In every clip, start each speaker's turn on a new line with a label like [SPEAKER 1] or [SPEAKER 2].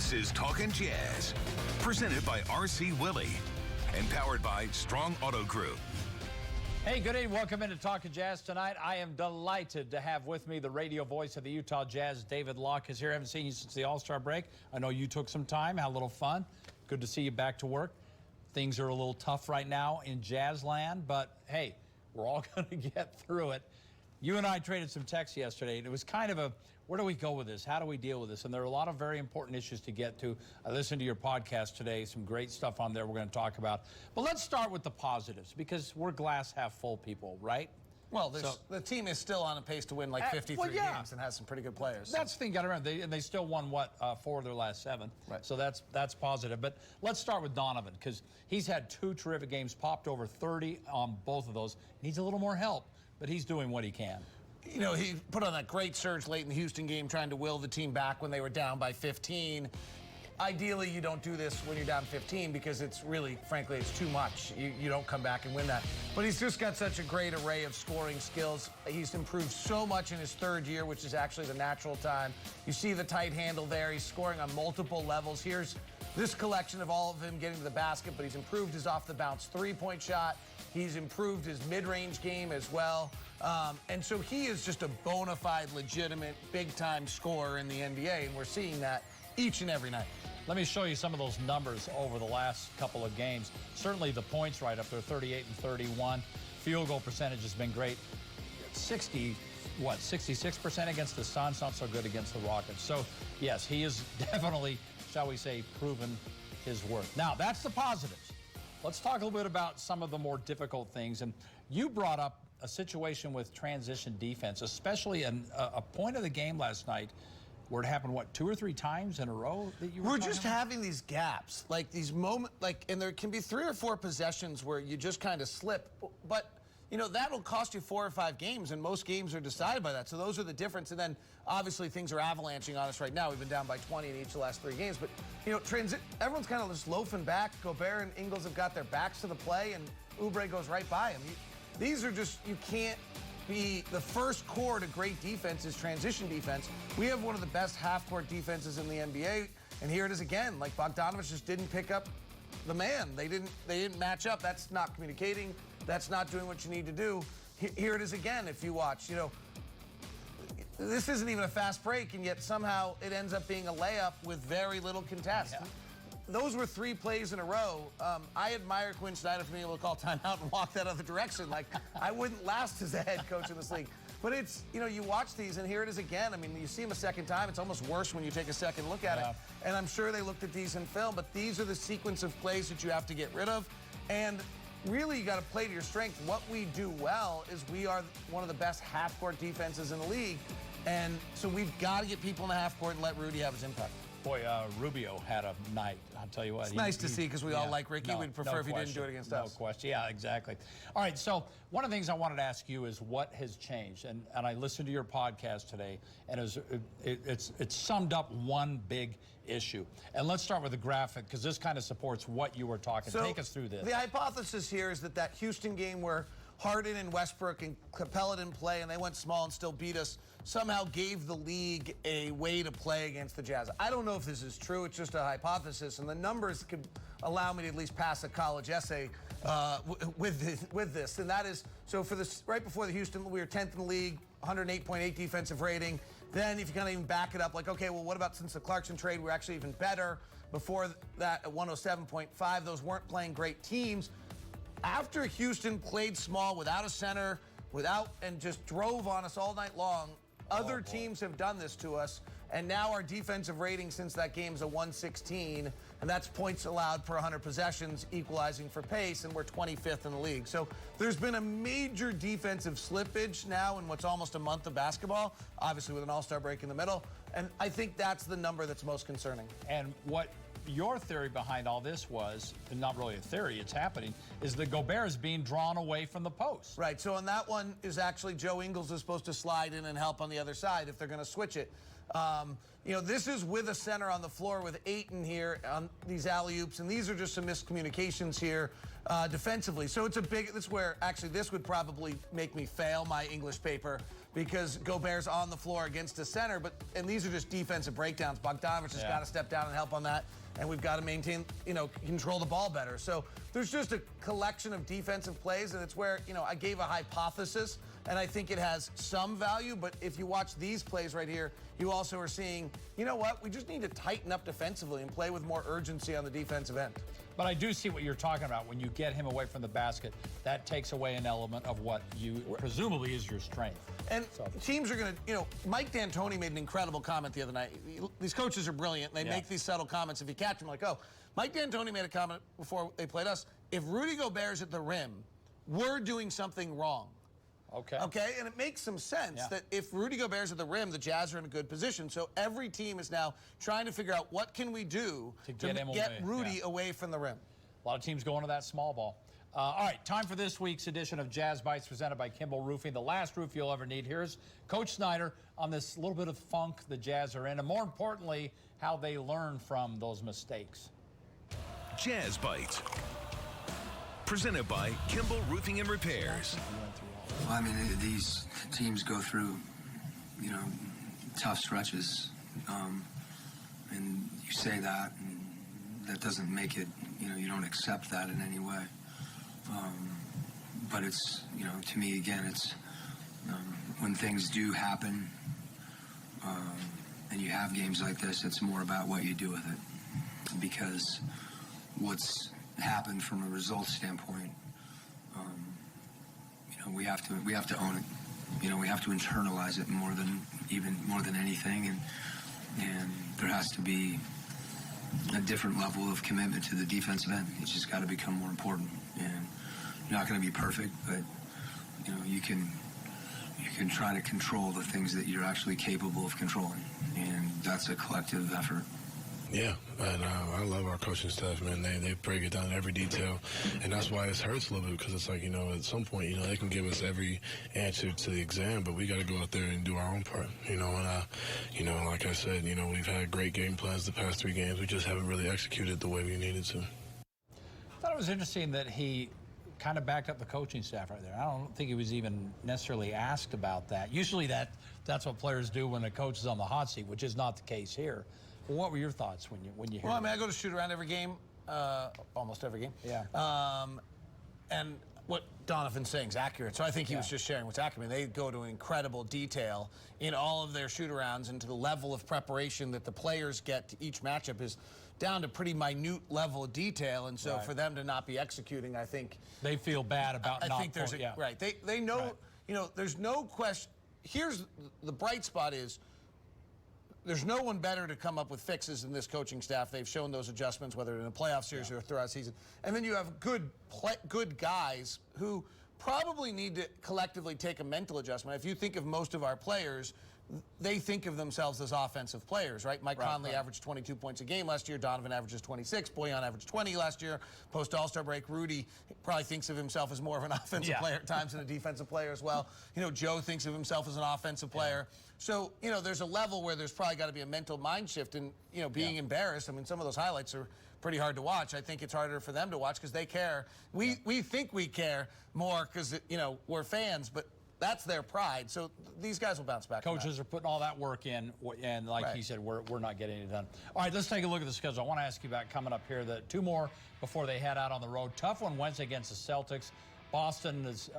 [SPEAKER 1] This is Talkin Jazz, presented by RC Willey and powered by Strong Auto Group.
[SPEAKER 2] Hey, good evening. Welcome into Talkin Jazz tonight. I am delighted to have with me the radio voice of the Utah Jazz. David Locke is here. I haven't seen you since the All-Star break. I know you took some time, had a little fun. Good to see you back to work. Things are a little tough right now in Jazz land, but hey, we're all going to get through it. You and I traded some texts yesterday, and it was kind of a, where do we go with this? How do we deal with this? And there are a lot of very important issues to get to. I listened to your podcast today, some great stuff on there we're going to talk about. But let's start with the positives, because we're glass half full people, right?
[SPEAKER 3] Well, the team is still on a pace to win like 53 games and has some pretty good players.
[SPEAKER 2] That's the thing you got to remember. They still won, what, 4 of their last 7.
[SPEAKER 3] Right.
[SPEAKER 2] So that's positive. But let's start with Donovan, because he's had 2 terrific games, popped over 30 on both of those. Needs a little more help, but he's doing what he can.
[SPEAKER 3] You know, he put on that great surge late in the Houston game, trying to will the team back when they were down by 15. Ideally, you don't do this when you're down 15 because it's really, frankly, it's too much. You don't come back and win that. But he's just got such a great array of scoring skills. He's improved so much in his 3rd year, which is actually the natural time. You see the tight handle there. He's scoring on multiple levels. Here's this collection of all of him getting to the basket, but he's improved his off-the-bounce three-point shot. He's improved his mid-range game as well. And so he is just a bona fide, legitimate, big-time scorer in the NBA, and we're seeing that each and every night.
[SPEAKER 2] Let me show you some of those numbers over the last couple of games. Certainly the points right up there, 38 and 31. Field goal percentage has been great. 66% against the Suns, not so good against the Rockets. So, yes, he is definitely, shall we say, proven his worth. Now, that's the positives. Let's talk a little bit about some of the more difficult things. And you brought up a situation with transition defense, especially a point of the game last night where it happened, what, 2 or 3 times in a row that you were
[SPEAKER 3] We're just having these gaps, like these moments, and there can be 3 or 4 possessions where you just kind of slip. But, you know, that'll cost you 4 or 5 games, and most games are decided by that. So those are the difference. And then, obviously, things are avalanching on us right now. We've been down by 20 in each of the last 3 games. But, you know, everyone's kind of just loafing back. Gobert and Ingles have got their backs to the play, and Oubre goes right by him. These are just, you can't be the first core to great defense is transition defense. We have one of the best half-court defenses in the NBA, and here it is again. Like, Bogdanovich just didn't pick up the man. They didn't match up. That's not communicating. That's not doing what you need to do. Here it is again, if you watch. You know, this isn't even a fast break, and yet somehow it ends up being a layup with very little contest. Yeah. Those were 3 plays in a row. I admire Quinn Snyder for being able to call timeout and walk that other direction. Like, I wouldn't last as a head coach in this league. But it's, you know, you watch these, and here it is again. I mean, you see him a second time. It's almost worse when you take a second look at it. And I'm sure they looked at these in film, but these are the sequence of plays that you have to get rid of. And really, you got to play to your strength. What we do well is we are one of the best half-court defenses in the league. And so we've got to get people in the half-court and let Rudy have his impact.
[SPEAKER 2] Boy, Rubio had a night. I'll tell you what.
[SPEAKER 3] It's nice to see because we all like Ricky. We'd prefer if he didn't do it against us.
[SPEAKER 2] No question. Yeah, exactly. All right, so one of the things I wanted to ask you is what has changed? And I listened to your podcast today, and it's summed up one big issue. And let's start with the graphic, because this kind of supports what you were talking. So take us through this.
[SPEAKER 3] The hypothesis here is that Houston game where Harden and Westbrook and Capella didn't play, and they went small and still beat us, somehow gave the league a way to play against the Jazz. I don't know if this is true. It's just a hypothesis, and the numbers could allow me to at least pass a college essay with this. And that is, so for this, right before the Houston, we were 10th in the league, 108.8 defensive rating. Then if you kind of even back it up, like, okay, well, what about since the Clarkson trade? We're actually even better. Before that, at 107.5, those weren't playing great teams. After Houston played small without a center, and just drove on us all night long, other teams have done this to us, and now our defensive rating since that game is a 116, and that's points allowed per 100 possessions, equalizing for pace, and we're 25th in the league. So there's been a major defensive slippage now in what's almost a month of basketball, obviously with an all-star break in the middle, and I think that's the number that's most concerning.
[SPEAKER 2] And what your theory behind all this was, and not really a theory, it's happening, is that Gobert is being drawn away from the post.
[SPEAKER 3] Right, so on that one is actually Joe Ingles is supposed to slide in and help on the other side if they're going to switch it. You know, this is with a center on the floor with Ayton here on these alley-oops, and these are just some miscommunications here defensively. So it's a big, this is where actually this would probably make me fail my English paper because Gobert's on the floor against a center, and these are just defensive breakdowns. Bogdanovich has got to step down and help on that, and we've got to maintain, you know, control the ball better. So there's just a collection of defensive plays, and it's where, you know, I gave a hypothesis, and I think it has some value, but if you watch these plays right here, you also are seeing, you know what, we just need to tighten up defensively and play with more urgency on the defensive end.
[SPEAKER 2] But I do see what you're talking about. When you get him away from the basket, that takes away an element of what you presumably is your strength.
[SPEAKER 3] And teams are going to, you know, Mike D'Antoni made an incredible comment the other night. These coaches are brilliant. They make these subtle comments. If you catch them, like, oh, Mike D'Antoni made a comment before they played us. If Rudy Gobert's at the rim, we're doing something wrong. Okay, and it makes some sense that if Rudy Gobert's at the rim, the Jazz are in a good position. So every team is now trying to figure out what can we do to get Rudy away from the rim.
[SPEAKER 2] A lot of teams going to that small ball. All right, time for this week's edition of Jazz Bites presented by Kimball Roofing, the last roof you'll ever need. Here's Coach Snyder on this little bit of funk the Jazz are in, and more importantly, how they learn from those mistakes.
[SPEAKER 1] Jazz Bites, presented by Kimball Roofing and Repairs.
[SPEAKER 4] Well, I mean, these teams go through, you know, tough stretches, and you say that, and that doesn't make it, you know, you don't accept that in any way. But it's, you know, to me, again, it's when things do happen, and you have games like this, it's more about what you do with it. Because what's happened from a results standpoint, we have to own it. You know, we have to internalize it more than anything, and there has to be a different level of commitment to the defensive end. It's just got to become more important. And you're not going to be perfect, but you know, you can try to control the things that you're actually capable of controlling, and that's a collective effort.
[SPEAKER 5] Yeah, and I love our coaching staff, man. They break it down in every detail, and that's why it hurts a little bit, because it's like, you know, at some point, you know, they can give us every answer to the exam, but we got to go out there and do our own part, you know. And you know, like I said, you know, we've had great game plans the past 3 games. We just haven't really executed the way we needed to.
[SPEAKER 2] I thought it was interesting that he kind of backed up the coaching staff right there. I don't think he was even necessarily asked about that. Usually that's what players do when a coach is on the hot seat, which is not the case here. Well, what were your thoughts when you hear
[SPEAKER 3] Well, I mean,
[SPEAKER 2] that?
[SPEAKER 3] I go to shoot around every game, almost every game.
[SPEAKER 2] Yeah.
[SPEAKER 3] And what Donovan's saying is accurate. So I think he was just sharing what's accurate. I mean, they go to incredible detail in all of their shoot-arounds, and to the level of preparation that the players get to each matchup is down to pretty minute level of detail. And so for them to not be executing, I think
[SPEAKER 2] they feel bad about
[SPEAKER 3] I think there's right. They know, you know, there's no question. Here's the bright spot is, there's no one better to come up with fixes than this coaching staff. They've shown those adjustments, whether in a playoff series or throughout the season. And then you have good guys who probably need to collectively take a mental adjustment. If you think of most of our players, they think of themselves as offensive players, right? Mike Conley averaged 22 points a game last year. Donovan averages 26. Bojan averaged 20 last year. Post All-Star break, Rudy probably thinks of himself as more of an offensive player at times than a defensive player as well. You know, Joe thinks of himself as an offensive player. So, you know, there's a level where there's probably got to be a mental mind shift, and, you know, being embarrassed. I mean, some of those highlights are pretty hard to watch. I think it's harder for them to watch because they care. We think we care more because, you know, we're fans, but that's their pride. So these guys will bounce back.
[SPEAKER 2] Coaches are putting all that work in, and like he said, we're not getting it done. All right, let's take a look at the schedule. I want to ask you about coming up here. 2 more before they head out on the road. Tough one Wednesday against the Celtics. Boston is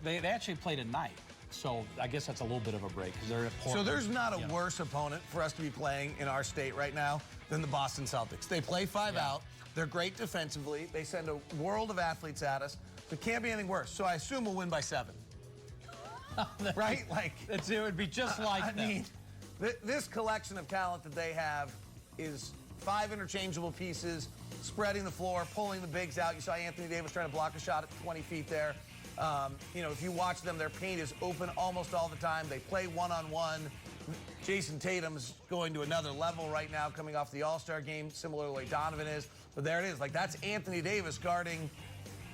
[SPEAKER 2] they actually played at night. So I guess that's a little bit of a break because they're at Portland.
[SPEAKER 3] So there's not a worse opponent for us to be playing in our state right now than the Boston Celtics. They play 5 out. They're great defensively. They send a world of athletes at us. There can't be anything worse. So I assume we'll win by 7. Right? Like
[SPEAKER 2] it would be just like that. I mean,
[SPEAKER 3] this collection of talent that they have is 5 interchangeable pieces, spreading the floor, pulling the bigs out. You saw Anthony Davis trying to block a shot at 20 feet there. You know, if you watch them, their paint is open almost all the time. They play one-on-one. Jason Tatum's going to another level right now, coming off the All-Star game, similarly Donovan is. But there it is. Like, that's Anthony Davis guarding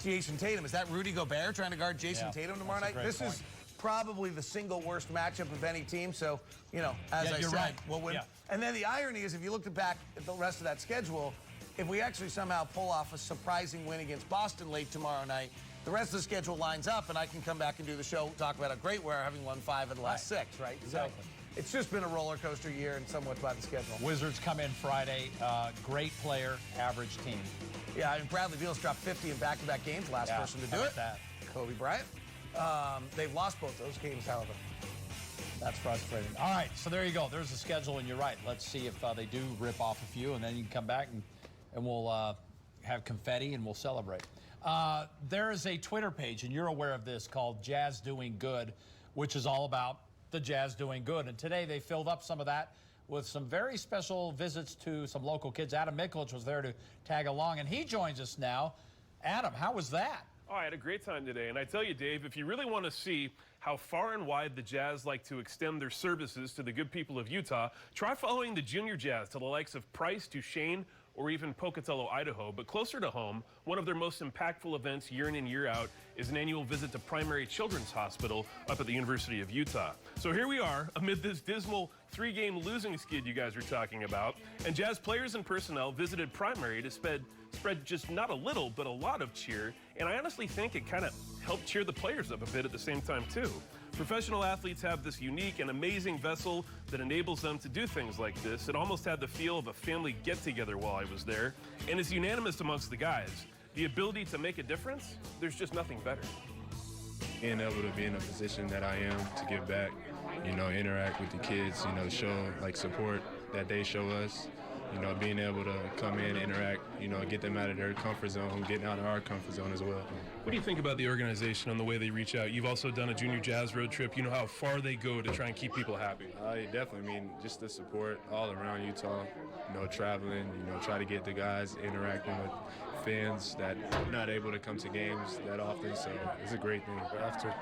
[SPEAKER 3] Jason Tatum. Is that Rudy Gobert trying to guard Jason Tatum tomorrow night? This is probably the single worst matchup of any team. So, you know, as I
[SPEAKER 2] you're
[SPEAKER 3] said,
[SPEAKER 2] right.
[SPEAKER 3] we'll win.
[SPEAKER 2] Yeah.
[SPEAKER 3] And then the irony is, if you looked back at the rest of that schedule, if we actually somehow pull off a surprising win against Boston late tomorrow night, the rest of the schedule lines up, and I can come back and do the show, talk about how great we are, having won 5 of the last 6, right?
[SPEAKER 2] Exactly.
[SPEAKER 3] So it's just been a roller coaster year and somewhat by the schedule.
[SPEAKER 2] Wizards come in Friday. Great player, average team.
[SPEAKER 3] Yeah, I mean, Bradley Beal's dropped 50 in back-to-back games. Last person to do it.
[SPEAKER 2] That.
[SPEAKER 3] Kobe Bryant. They've lost both those games, however.
[SPEAKER 2] That's frustrating. All right, so there you go. There's the schedule, and you're right. Let's see if they do rip off a few, and then you can come back and we'll have confetti and we'll celebrate. There is a Twitter page, and you're aware of this, called Jazz Doing Good, which is all about the Jazz doing good. And today they filled up some of that with some very special visits to some local kids. Adam Mikulich was there to tag along, and he joins us now. Adam, how was that?
[SPEAKER 6] Oh, I had a great time today. And I tell you, Dave, if you really want to see how far and wide the Jazz like to extend their services to the good people of Utah, try following the Junior Jazz to the likes of Price, Duchesne, or even Pocatello, Idaho. But closer to home, one of their most impactful events year in and year out is an annual visit to Primary Children's Hospital up at the University of Utah. So here we are amid this dismal 3-game losing skid you guys were talking about, and Jazz players and personnel visited Primary to spread just not a little, but a lot of cheer, and I honestly think it kind of helped cheer the players up a bit at the same time, too. Professional athletes have this unique and amazing vessel that enables them to do things like this. It almost had the feel of a family get-together while I was there, and it's unanimous amongst the guys. The ability to make a difference, there's just nothing better.
[SPEAKER 7] Being able to be in a position that I am to give back, you know, interact with the kids, you know, show like support that they show us, you know, being able to come in, interact, you know, get them out of their comfort zone, getting out of our comfort zone as well.
[SPEAKER 6] What do you think about the organization and the way they reach out? You've also done a Junior Jazz road trip. You know how far they go to try and keep people happy.
[SPEAKER 7] Definitely. I mean, just the support all around Utah, you know, traveling, you know, try to get the guys interacting with fans that are not able to come to games that often, so it's a great thing.
[SPEAKER 8] After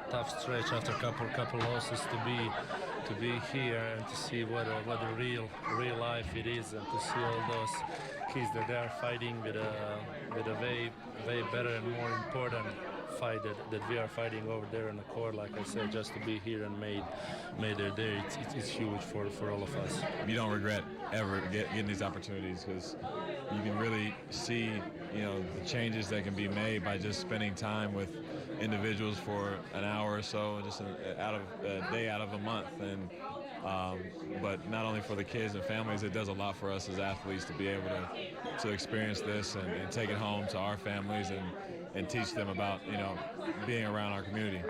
[SPEAKER 8] tough stretch, after couple losses, to be here and to see what the real life it is, and to see all those kids that they are fighting with a way better and more important fight that we are fighting over there on the court. Like I said, just to be here and made their day, it's huge for all of us.
[SPEAKER 9] You don't regret ever getting these opportunities, because you can really see, you know, the changes that can be made by just spending time with individuals for an hour or so, just a day out of a month. And but not only for the kids and families, it does a lot for us as athletes to be able to experience this and take it home to our families and teach them about, you know, being around our community.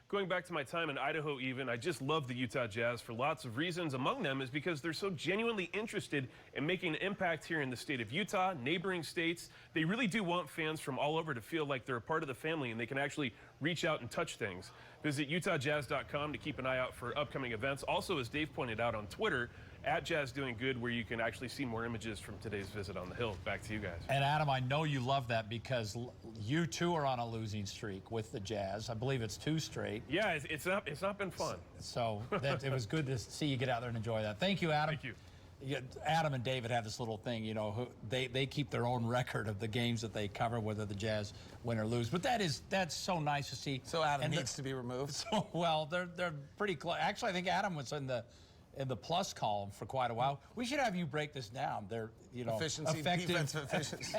[SPEAKER 6] Going back to my time in Idaho even, I just love the Utah Jazz for lots of reasons. Among them is because they're so genuinely interested in making an impact here in the state of Utah, neighboring states. They really do want fans from all over to feel like they're a part of the family and they can actually reach out and touch things. Visit utahjazz.com to keep an eye out for upcoming events. Also, as Dave pointed out on Twitter, @JazzDoingGood, where you can actually see more images from today's visit on the Hill. Back to you guys.
[SPEAKER 2] And Adam, I know you love that because you too are on a losing streak with the Jazz. I believe it's 2 straight.
[SPEAKER 6] Yeah, it's not been fun.
[SPEAKER 2] So it was good to see you get out there and enjoy that. Thank you, Adam.
[SPEAKER 6] Thank you.
[SPEAKER 2] Yeah, Adam and David have this little thing, you know, they keep their own record of the games that they cover, whether the Jazz win or lose. But that's so nice to see.
[SPEAKER 3] So Adam needs to be removed.
[SPEAKER 2] So, well, they're pretty close. Actually, I think Adam was in the plus column for quite a while. We should have you break this down. They're, you know,
[SPEAKER 3] efficiency,
[SPEAKER 2] effective,
[SPEAKER 3] defensive efficiency.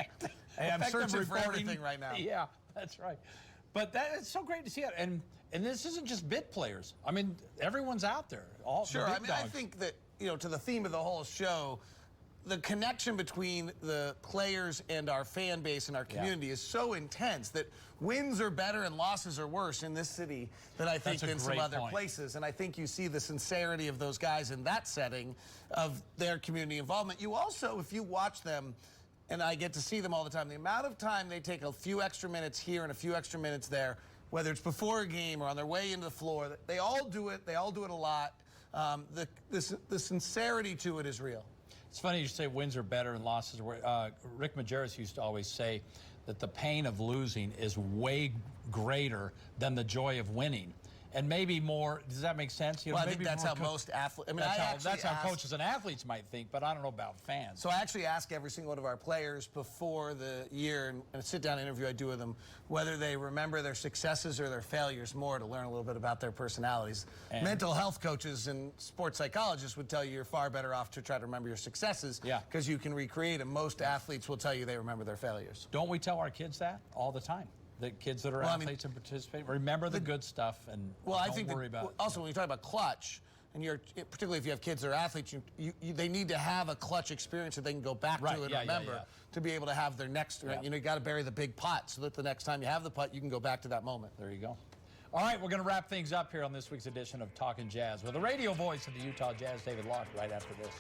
[SPEAKER 3] Hey, I'm
[SPEAKER 2] effective
[SPEAKER 3] searching for
[SPEAKER 2] reporting.
[SPEAKER 3] everything right now.
[SPEAKER 2] Yeah, that's right. But it's so great to see it. And this isn't just bit players. I mean, everyone's out there. All
[SPEAKER 3] Sure.
[SPEAKER 2] the
[SPEAKER 3] I
[SPEAKER 2] big
[SPEAKER 3] mean, I
[SPEAKER 2] dogs.
[SPEAKER 3] think that, you know, to the theme of the whole show, the connection between the players and our fan base and our community is so intense that wins are better and losses are worse in this city than I think
[SPEAKER 2] That's a
[SPEAKER 3] than some
[SPEAKER 2] great
[SPEAKER 3] other
[SPEAKER 2] point.
[SPEAKER 3] places. And I think you see the sincerity of those guys in that setting of their community involvement. You also, if you watch them, and I get to see them all the time, the amount of time they take a few extra minutes here and a few extra minutes there, whether it's before a game or on their way into the floor, they all do it. They all do it a lot. The sincerity to it is real.
[SPEAKER 2] It's funny you say wins are better and losses are worse. Rick Majerus used to always say that the pain of losing is way greater than the joy of winning. and maybe more. Does that make sense? You know,
[SPEAKER 3] Well, I
[SPEAKER 2] maybe
[SPEAKER 3] think that's
[SPEAKER 2] more
[SPEAKER 3] how most athletes. I mean,
[SPEAKER 2] that's how coaches and athletes might think, but I don't know about fans.
[SPEAKER 3] So I actually ask every single one of our players before the year, and a sit-down interview I do with them, whether they remember their successes or their failures more, to learn a little bit about their personalities.
[SPEAKER 2] And
[SPEAKER 3] mental health coaches and sports psychologists would tell you you're far better off to try to remember your successes, because you can recreate them. Most athletes will tell you they remember their failures.
[SPEAKER 2] Don't we tell our kids that all the time? The kids that are athletes and participate, remember the good stuff and don't worry about it.
[SPEAKER 3] Also, when you talk about clutch, and particularly if you have kids that are athletes, they need to have a clutch experience that they can go back to and remember to be able to have their next. You know, you got to bury the big pot so that the next time you have the putt, you can go back to that moment.
[SPEAKER 2] There you go. All right, we're going to wrap things up here on this week's edition of Talkin' Jazz with the radio voice of the Utah Jazz, David Locke, right after this.